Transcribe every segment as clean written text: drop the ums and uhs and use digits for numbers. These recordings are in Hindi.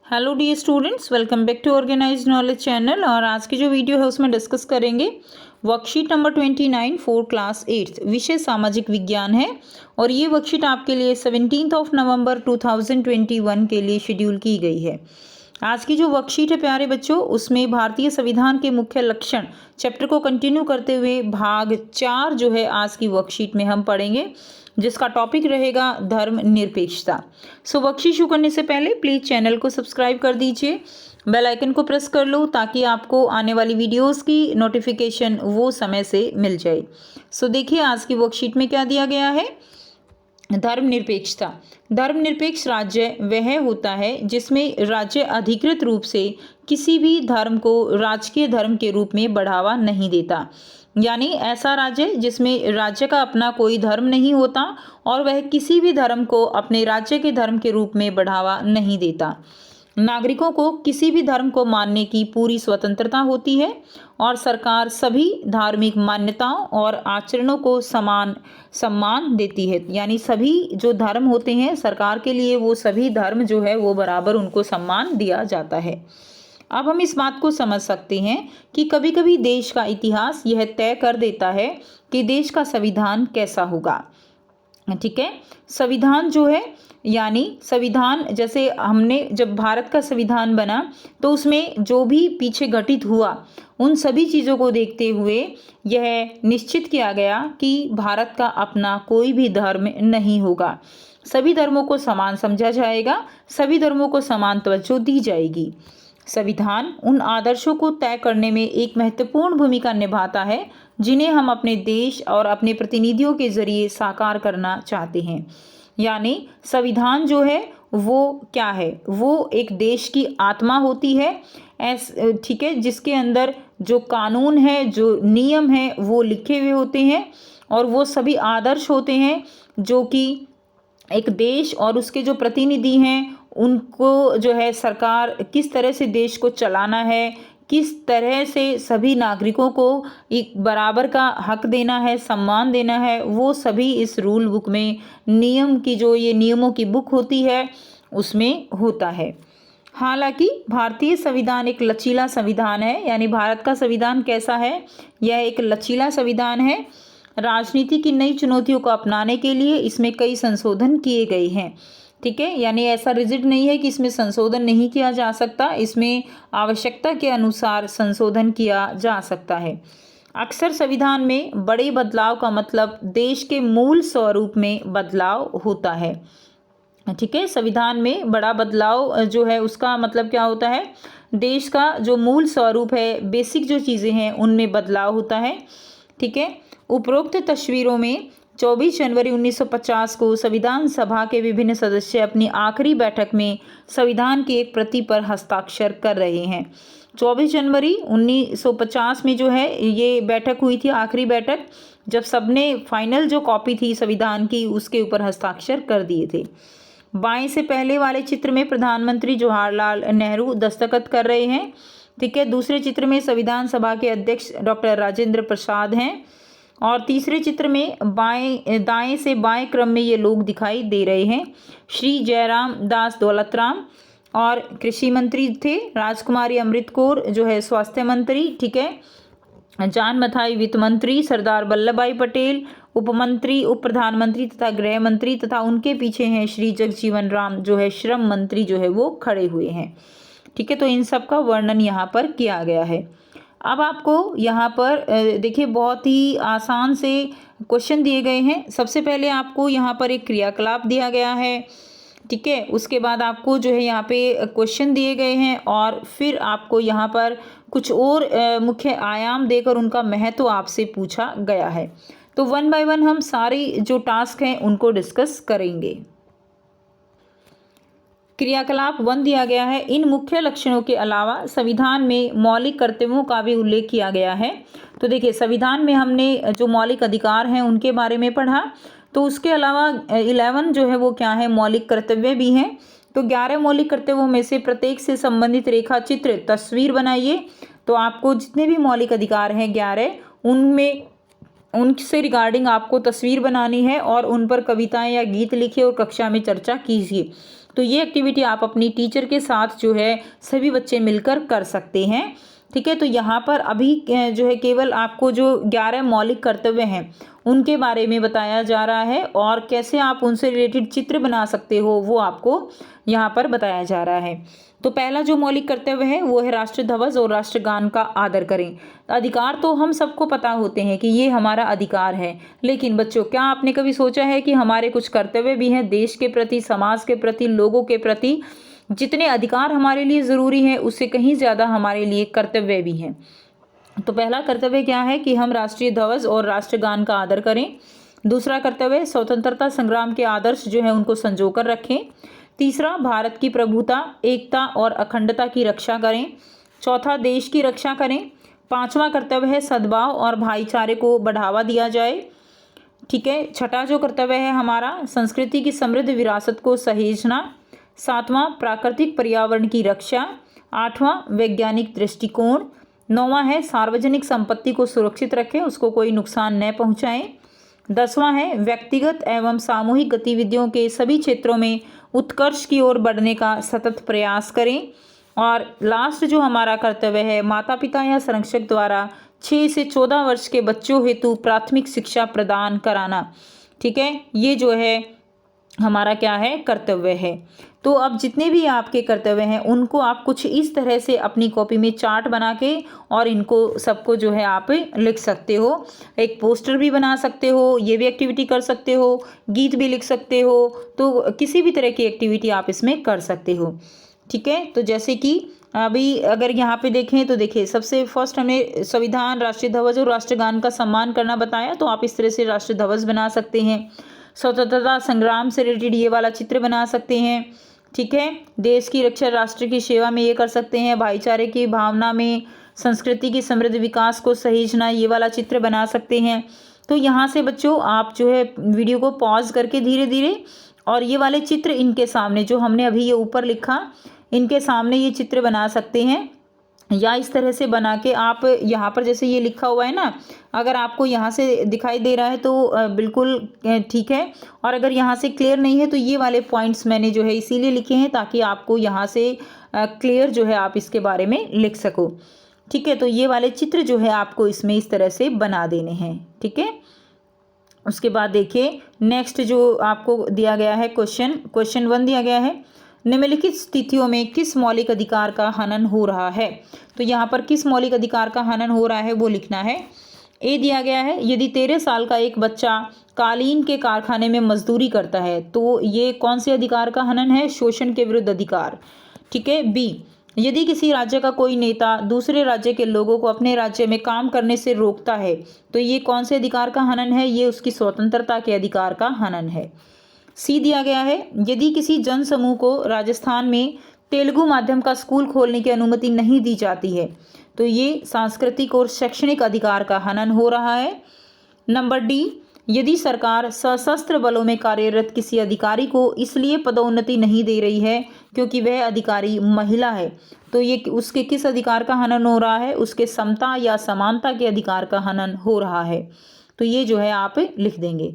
Hello dear students, welcome back to organised knowledge channel. और आज की जो वीडियो है उसमें डिस्कस करेंगे वर्कशीट नंबर 29 फॉर क्लास 8 विषय सामाजिक विज्ञान है। और ये वर्कशीट आपके लिए 17 नवंबर 2021 के लिए शेड्यूल की गई है। आज की जो वर्कशीट है प्यारे बच्चों, उसमें भारतीय संविधान के मुख्य लक्षण चैप्टर को कंटिन्यू करते हुए भाग 4 जो है आज की वर्कशीट में हम पढ़ेंगे, जिसका टॉपिक रहेगा धर्मनिरपेक्षता। सो वर्कशीट शुरू करने से पहले प्लीज़ चैनल को सब्सक्राइब कर दीजिए, बेल आइकन को प्रेस कर लो ताकि आपको आने वाली वीडियोस की नोटिफिकेशन वो समय से मिल जाए। सो देखिए आज की वर्कशीट में क्या दिया गया है। धर्मनिरपेक्षता। धर्मनिरपेक्ष राज्य वह होता है जिसमें राज्य अधिकृत रूप से किसी भी धर्म को राजकीय धर्म के रूप में बढ़ावा नहीं देता। यानी ऐसा राज्य जिसमें राज्य का अपना कोई धर्म नहीं होता और वह किसी भी धर्म को अपने राज्य के धर्म के रूप में बढ़ावा नहीं देता। नागरिकों को किसी भी धर्म को मानने की पूरी स्वतंत्रता होती है और सरकार सभी धार्मिक मान्यताओं और आचरणों को समान सम्मान देती है। यानी सभी जो धर्म होते हैं सरकार के लिए वो सभी धर्म जो है वो बराबर उनको सम्मान दिया जाता है। अब हम इस बात को समझ सकते हैं कि कभी कभी देश का इतिहास यह तय कर देता है कि देश का संविधान कैसा होगा। ठीक है, संविधान जो है यानी संविधान, जैसे हमने जब भारत का संविधान बना तो उसमें जो भी पीछे घटित हुआ उन सभी चीज़ों को देखते हुए यह निश्चित किया गया कि भारत का अपना कोई भी धर्म नहीं होगा, सभी धर्मों को समान समझा जाएगा, सभी धर्मों को समान तवज्जो दी जाएगी। संविधान उन आदर्शों को तय करने में एक महत्वपूर्ण भूमिका निभाता है जिन्हें हम अपने देश और अपने प्रतिनिधियों के जरिए साकार करना चाहते हैं। यानी संविधान जो है वो क्या है, वो एक देश की आत्मा होती है। ठीक है, जिसके अंदर जो कानून है, जो नियम है वो लिखे हुए होते हैं और वो सभी आदर्श होते हैं जो कि एक देश और उसके जो प्रतिनिधि हैं उनको जो है सरकार किस तरह से देश को चलाना है, किस तरह से सभी नागरिकों को एक बराबर का हक देना है, सम्मान देना है, वो सभी इस रूल बुक में नियम की जो ये नियमों की बुक होती है उसमें होता है। हालांकि भारतीय संविधान एक लचीला संविधान है। यानी भारत का संविधान कैसा है, यह एक लचीला संविधान है। राजनीति की नई चुनौतियों को अपनाने के लिए इसमें कई संशोधन किए गए हैं। ठीक है, यानी ऐसा रिजिड नहीं है कि इसमें संशोधन नहीं किया जा सकता, इसमें आवश्यकता के अनुसार संशोधन किया जा सकता है। अक्सर संविधान में बड़े बदलाव का मतलब देश के मूल स्वरूप में बदलाव होता है। ठीक है, संविधान में बड़ा बदलाव जो है उसका मतलब क्या होता है, देश का जो मूल स्वरूप है, बेसिक जो चीज़ें हैं उनमें बदलाव होता है। ठीक है, उपरोक्त तस्वीरों में 24 जनवरी 1950 को संविधान सभा के विभिन्न सदस्य अपनी आखिरी बैठक में संविधान की एक प्रति पर हस्ताक्षर कर रहे हैं। 24 जनवरी 1950 में जो है ये बैठक हुई थी, आखिरी बैठक, जब सबने फाइनल जो कॉपी थी संविधान की उसके ऊपर हस्ताक्षर कर दिए थे। बाएं से पहले वाले चित्र में प्रधानमंत्री जवाहरलाल नेहरू दस्तखत कर रहे हैं। ठीक है, दूसरे चित्र में संविधान सभा के अध्यक्ष डॉक्टर राजेंद्र प्रसाद हैं और तीसरे चित्र में दाएं से बाएं क्रम में ये लोग दिखाई दे रहे हैं। श्री जयराम दास दौलतराम और कृषि मंत्री थे, राजकुमारी अमृत कौर जो है स्वास्थ्य मंत्री, ठीक है, जान मथाई वित्त मंत्री, सरदार वल्लभ भाई पटेल उप मंत्री, उप प्रधानमंत्री तथा गृह मंत्री, तथा उनके पीछे हैं श्री जगजीवन राम जो है श्रम मंत्री जो है वो खड़े हुए हैं। ठीक है, तो इन सब का वर्णन यहाँ पर किया गया है। अब आपको यहाँ पर देखिए बहुत ही आसान से क्वेश्चन दिए गए हैं। सबसे पहले आपको यहाँ पर एक क्रियाकलाप दिया गया है। ठीक है, उसके बाद आपको जो है यहाँ पे क्वेश्चन दिए गए हैं और फिर आपको यहाँ पर कुछ और मुख्य आयाम देकर उनका महत्व आपसे पूछा गया है। तो वन बाय वन हम सारी जो टास्क हैं उनको डिस्कस करेंगे। क्रियाकलाप 1 दिया गया है, इन मुख्य लक्षणों के अलावा संविधान में मौलिक कर्तव्यों का भी उल्लेख किया गया है। तो देखिए संविधान में हमने जो मौलिक अधिकार हैं उनके बारे में पढ़ा, तो उसके अलावा 11 जो है वो क्या है, मौलिक कर्तव्य भी हैं। तो 11 मौलिक कर्तव्यों में से प्रत्येक से संबंधित रेखा चित्र तस्वीर बनाइए। तो आपको जितने भी मौलिक अधिकार हैं 11 उनमें उनसे रिगार्डिंग आपको तस्वीर बनानी है और उन पर कविताएं या गीत लिखिए और कक्षा में चर्चा कीजिए। तो ये एक्टिविटी आप अपनी टीचर के साथ जो है सभी बच्चे मिलकर कर सकते हैं। ठीक है, तो यहाँ पर अभी जो है केवल आपको जो 11 मौलिक कर्तव्य हैं उनके बारे में बताया जा रहा है और कैसे आप उनसे रिलेटेड चित्र बना सकते हो वो आपको यहाँ पर बताया जा रहा है। तो पहला जो मौलिक कर्तव्य है वो है राष्ट्र ध्वज और राष्ट्रगान का आदर करें। अधिकार तो हम सबको पता होते हैं कि ये हमारा अधिकार है, लेकिन बच्चों क्या आपने कभी सोचा है कि हमारे कुछ कर्तव्य भी हैं देश के प्रति, समाज के प्रति, लोगों के प्रति। जितने अधिकार हमारे लिए ज़रूरी है उससे कहीं ज़्यादा हमारे लिए कर्तव्य भी हैं। तो पहला कर्तव्य क्या है कि हम राष्ट्रीय ध्वज और राष्ट्रगान का आदर करें। दूसरा कर्तव्य स्वतंत्रता संग्राम के आदर्श जो है उनको संजोकर रखें। तीसरा भारत की प्रभुता, एकता और अखंडता की रक्षा करें। चौथा देश की रक्षा करें। पांचवा कर्तव्य है सद्भाव और भाईचारे को बढ़ावा दिया जाए। ठीक है, छठा जो कर्तव्य है हमारा संस्कृति की समृद्ध विरासत को सहेजना। सातवां प्राकृतिक पर्यावरण की रक्षा। आठवां वैज्ञानिक दृष्टिकोण। नौवां है सार्वजनिक संपत्ति को सुरक्षित रखें, उसको कोई नुकसान न पहुंचाएं। 10वां है व्यक्तिगत एवं सामूहिक गतिविधियों के सभी क्षेत्रों में उत्कर्ष की ओर बढ़ने का सतत प्रयास करें। और लास्ट जो हमारा कर्तव्य है माता पिता या संरक्षक द्वारा 6 से 14 वर्ष के बच्चों हेतु प्राथमिक शिक्षा प्रदान कराना। ठीक है, ये जो है हमारा क्या है कर्तव्य है। तो अब जितने भी आपके कर्तव्य हैं उनको आप कुछ इस तरह से अपनी कॉपी में चार्ट बना के और इनको सबको जो है आप लिख सकते हो। एक पोस्टर भी बना सकते हो, ये भी एक्टिविटी कर सकते हो, गीत भी लिख सकते हो, तो किसी भी तरह की एक्टिविटी आप इसमें कर सकते हो। ठीक है, तो जैसे कि अभी अगर यहाँ पे देखें तो देखिए सबसे फर्स्ट हमने संविधान, राष्ट्रीय ध्वज और राष्ट्रगान का सम्मान करना बताया, तो आप इस तरह से राष्ट्रीय ध्वज बना सकते हैं। स्वतंत्रता संग्राम से रिलेटेड ये वाला चित्र बना सकते हैं। ठीक है, देश की रक्षा, राष्ट्र की सेवा में ये कर सकते हैं। भाईचारे की भावना में संस्कृति की समृद्ध विकास को सहेजना, ये वाला चित्र बना सकते हैं। तो यहाँ से बच्चों आप जो है वीडियो को पॉज करके धीरे धीरे और ये वाले चित्र इनके सामने जो हमने अभी ये ऊपर लिखा इनके सामने ये चित्र बना सकते हैं, या इस तरह से बना के आप यहाँ पर जैसे ये लिखा हुआ है ना, अगर आपको यहाँ से दिखाई दे रहा है तो बिल्कुल ठीक है, और अगर यहाँ से क्लियर नहीं है तो ये वाले पॉइंट्स मैंने जो है इसीलिए लिखे हैं ताकि आपको यहाँ से क्लियर जो है आप इसके बारे में लिख सको। ठीक है, तो ये वाले चित्र जो है आपको इसमें इस तरह से बना देने हैं। ठीक है, उसके बाद देखिए नेक्स्ट जो आपको दिया गया है क्वेश्चन 1 दिया गया है, निम्नलिखित स्थितियों में किस मौलिक अधिकार का हनन हो रहा है। तो यहाँ पर किस मौलिक अधिकार का हनन हो रहा है वो लिखना है। ए दिया गया है, यदि 13 साल का एक बच्चा कालीन के कारखाने में मजदूरी करता है तो ये कौन से अधिकार का हनन है, शोषण के विरुद्ध अधिकार। ठीक है, बी, यदि किसी राज्य का कोई नेता दूसरे राज्य के लोगों को अपने राज्य में काम करने से रोकता है तो ये कौन से अधिकार का हनन है, ये उसकी स्वतंत्रता के अधिकार का हनन है। सी दिया गया है, यदि किसी जन समूह को राजस्थान में तेलुगु माध्यम का स्कूल खोलने की अनुमति नहीं दी जाती है तो ये सांस्कृतिक और शैक्षणिक अधिकार का हनन हो रहा है। नंबर डी, यदि सरकार सशस्त्र बलों में कार्यरत किसी अधिकारी को इसलिए पदोन्नति नहीं दे रही है क्योंकि वह अधिकारी महिला है तो ये उसके किस अधिकार का हनन हो रहा है, उसके समता या समानता के अधिकार का हनन हो रहा है। तो ये जो है आप लिख देंगे।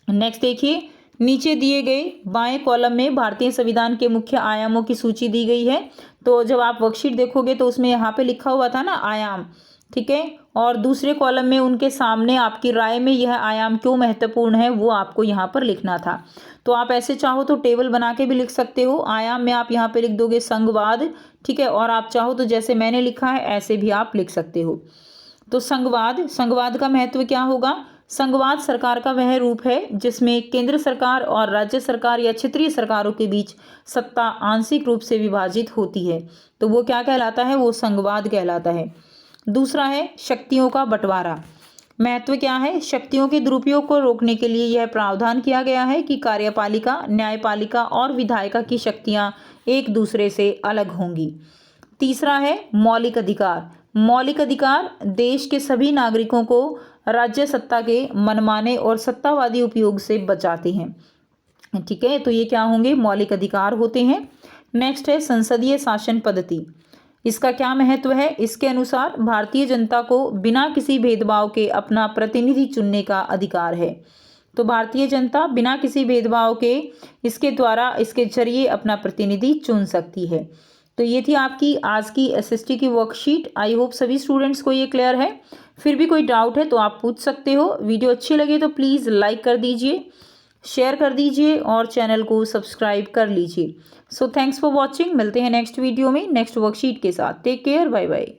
नेक्स्ट देखिए, नीचे दिए गए बाएं कॉलम में भारतीय संविधान के मुख्य आयामों की सूची दी गई है। तो जब आप वर्कशीट देखोगे तो उसमें यहाँ पे लिखा हुआ था ना आयाम, ठीक है, और दूसरे कॉलम में उनके सामने आपकी राय में यह आयाम क्यों महत्वपूर्ण है वो आपको यहाँ पर लिखना था। तो आप ऐसे चाहो तो टेबल बना के भी लिख सकते हो। आयाम में आप यहाँ पे लिख दोगे संघवाद, ठीक है, और आप चाहो तो जैसे मैंने लिखा है ऐसे भी आप लिख सकते हो। तो संघवाद का महत्व क्या होगा, संघवाद सरकार का वह रूप है जिसमें केंद्र सरकार और राज्य सरकार या क्षेत्रीय सरकारों के बीच सत्ता आंशिक रूप से विभाजित होती है तो वो क्या कहलाता है, वो संघवाद कहलाता है। दूसरा है शक्तियों का बंटवारा। महत्व क्या है, शक्तियों के दुरुपयोग को रोकने के लिए यह प्रावधान किया गया है कि कार्यपालिका, न्यायपालिका और विधायिका की शक्तियां एक दूसरे से अलग होंगी। तीसरा है मौलिक अधिकार। मौलिक अधिकार देश के सभी नागरिकों को राज्य सत्ता के मनमाने और सत्तावादी उपयोग से बचाते हैं। ठीक है, तो ये क्या होंगे, मौलिक अधिकार होते हैं। नेक्स्ट है संसदीय शासन पद्धति। इसका क्या महत्व है, इसके अनुसार भारतीय जनता को बिना किसी भेदभाव के अपना प्रतिनिधि चुनने का अधिकार है। तो भारतीय जनता बिना किसी भेदभाव के इसके द्वारा इसके जरिए अपना प्रतिनिधि चुन सकती है। तो ये थी आपकी आज की एसएसटी की वर्कशीट। आई होप सभी स्टूडेंट्स को ये क्लियर है। फिर भी कोई डाउट है तो आप पूछ सकते हो। वीडियो अच्छी लगे तो प्लीज़ लाइक कर दीजिए, शेयर कर दीजिए और चैनल को सब्सक्राइब कर लीजिए। So thanks for watching. मिलते हैं नेक्स्ट वीडियो में नेक्स्ट वर्कशीट के साथ। Take care, bye bye.